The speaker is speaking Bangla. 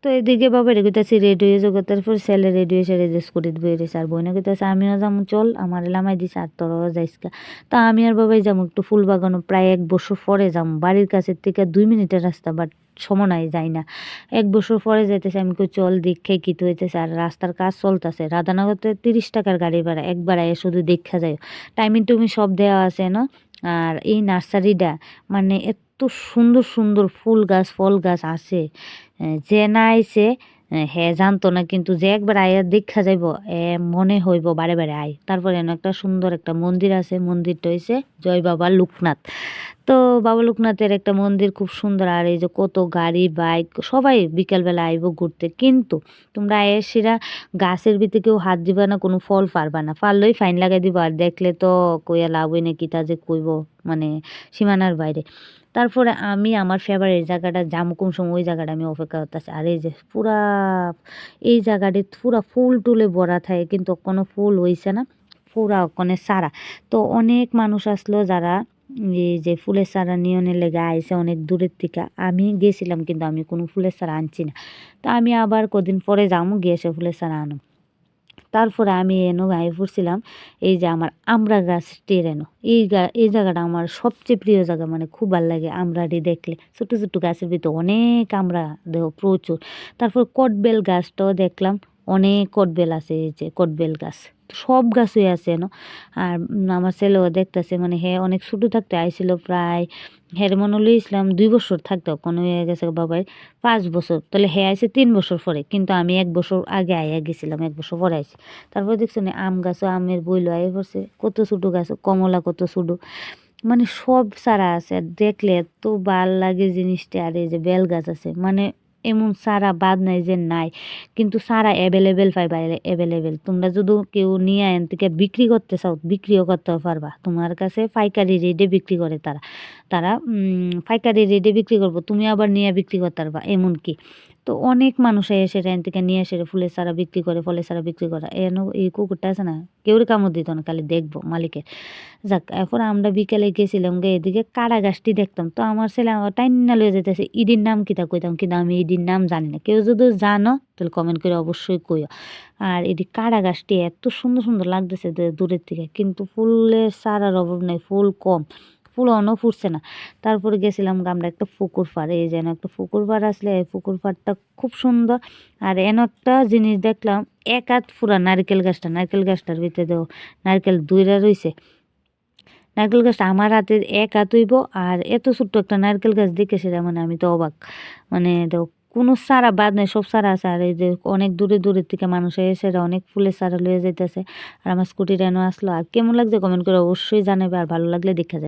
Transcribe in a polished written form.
তো এদিকে বাবা কইতাছি রেডি হয়ে যাবো, তারপর ছেলে রেডি হয়ে সেরে যে স্কুটিতে বয়ে রয়েছে, আর বোনে কইতাছে আমিও যাবো চল, আমার লামাই দিছে আর তোরাও যাইসকা। তা আমি আর বাবাই যাবো একটু ফুল বাগানো, প্রায় 1 বছর পরে যাবো, বাড়ির কাছের থেকে 2 মিনিটের রাস্তা, বাট সময় নাই যাই না। 1 বছর পরে যাইতেছে, আমি কই চল দীক্ষায় কি হইতেছে, আর রাস্তার কাজ চলতেছে, রাধানগরতে 30 টাকার গাড়ি ভাড়া, একবার আয় শুধু দীক্ষা যায়, টাইমিং টুমি সব দেওয়া আছে না। আর এই নার্সারিটা মানে এত সুন্দর সুন্দর ফুল গাছ ফল গাছ আছে, যে না আইছে হ্যাঁ জানতো না, কিন্তু যে একবার আয়া দেখা যাইব মনে হইব বারে বারে আয়। তারপরে একটা সুন্দর একটা মন্দির আছে, মন্দিরটা হইছে জয় বাবা লোকনাথ। তো বাবা লোকনাথের একটা মন্দির খুব সুন্দর, আর এই যে কত গাড়ি বাইক সবাই বিকালবেলা আইব ঘুরতে, কিন্তু তোমরা এসেরা গাছের ভিতরে কেউ হাত দিবা না, কোনো ফল পারবা না, পারলেই ফাইন লাগাই দিবা, আর দেখলে তো কইয়া লাভ হই না, কি তা যে কইব মানে সীমানার বাইরে। তারপরে আমি আমার ফেভারিট জায়গাটা যাবো কোন সময়, ওই জায়গাটা আমি অপেক্ষা করতেছি, আর এই যে পুরা এই জায়গাটি পুরা ফুল টুলে ভরা থাকে, কিন্তু কোনো ফুল হইছে না, পুরা ওখানে সারা। তো অনেক মানুষ আসলো যারা এই যে ফুলের চারা নিয়নের লেগে আইসে অনেক দূরের থেকে। আমি গেছিলাম কিন্তু আমি কোনো ফুলের চারা আনছি না, তো আমি আবার কদিন পরে যাবো গিয়ে সে ফুলের চারা আনো। তারপরে আমি এনো গায়ে পড়ছিলাম এই যে আমার আমড়া গাছটির এনো, এই জায়গাটা আমার সবচেয়ে প্রিয় জায়গা, মানে খুব ভালো লাগে আমড়াটি দেখলে, ছোট ছোট গাছের ভিতরে অনেক আমড়া দেহ প্রচুর। তারপর কটবেল গাছটাও দেখলাম, অনেক কটবেল আছে, এই যে কটবেল গাছ, তো সব গাছই আছে এনো। আর আমার ছেলেও দেখতেছে, মানে হ্যাঁ অনেক ছোটো থাকতে আইছিল, প্রায় হ্যাঁ মনে হলো ইসলাম 2 বছর থাকতো, কোনো হয়ে গেছে বাবাই 5 বছর, তাহলে হ্যাঁ আইসে 3 বছর পরে, কিন্তু আমি 1 বছর আগে আইয়া গেছিলাম, 1 বছর পরে আইসি। তারপর দেখছো না আম গাছও আমের বইলো আই পড়ছে, কত ছোটো গাছ, কমলা কত ছোটো, মানে সব চারা আছে, আর দেখলে এত ভাল লাগে জিনিসটা। আর এই যে বেল গাছ আছে, মানে এমন চারা বাদ নাই যে নাই, কিন্তু চারা অ্যাভেলেবেল পাইবা, অ্যাভেলেবেল। তোমরা যদি কেউ নিয়ে আন থেকে বিক্রি করতে চাও, বিক্রিও করতে পারবা, তোমার কাছে পাইকারি রেটে বিক্রি করে তারা, তারা পাইকারি রেটে বিক্রি করবো, তুমি আবার নিয়ে বিক্রি করতে পারবা এমন কি। তো অনেক মানুষ এসে এখান থেকে নিয়ে এসে ফুলের চারা বিক্রি করে, ফলের চারা বিক্রি করে। এই কুকুরটা আছে না, কেউর কামড় দিত না, খালি দেখবো মালিকের। যাক, এরপর আমরা বিকেলে গেছিলাম গে, এদিকে কাড়া গাছটি দেখতাম, তো আমার ছেলে আমার টাইনা লয়ে যেতেছে, ইডির নাম কিতা কইতাম, কিন্তু আমি ইডির নাম জানি না, কেউ যদি জানো তাহলে কমেন্ট করে অবশ্যই কইও। আর এটি কাড়া গাছটি এত সুন্দর সুন্দর লাগতেছে দূরের থেকে, কিন্তু ফুলের চারার অভাব নেই, ফুল কম, ফুল অনও ফুটছে না। তারপরে গেছিলাম আমরা একটা পুকুর পাড়ে, এই যেন একটা পুকুর পাড় আসলে, এই পুকুর পাড়টা খুব সুন্দর। আর এন একটা জিনিস দেখলাম, এক হাত ফুরা নারকেল গাছটা, নারকেল গাছটার ভিতরে দেও নারকেল দুইরা রইছে, নারকেল গাছটা আমার হাতের এক হাত হইব। আর এত ছোট্ট একটা নারকেল গাছ দেখে সেটা মানে আমি তো অবাক, মানে দেখো কোনো চারা বাদ নেই, সব চারা আছে। আর এই যে অনেক দূরে দূরের থেকে মানুষ এসে অনেক ফুলের চারা লয়ে যাইতেছে। আর আমার স্কুটিটা এনে আসলো, আর কেমন লাগছে কমেন্ট করে অবশ্যই জানাবে, আর ভালো লাগলে দেখা যায়।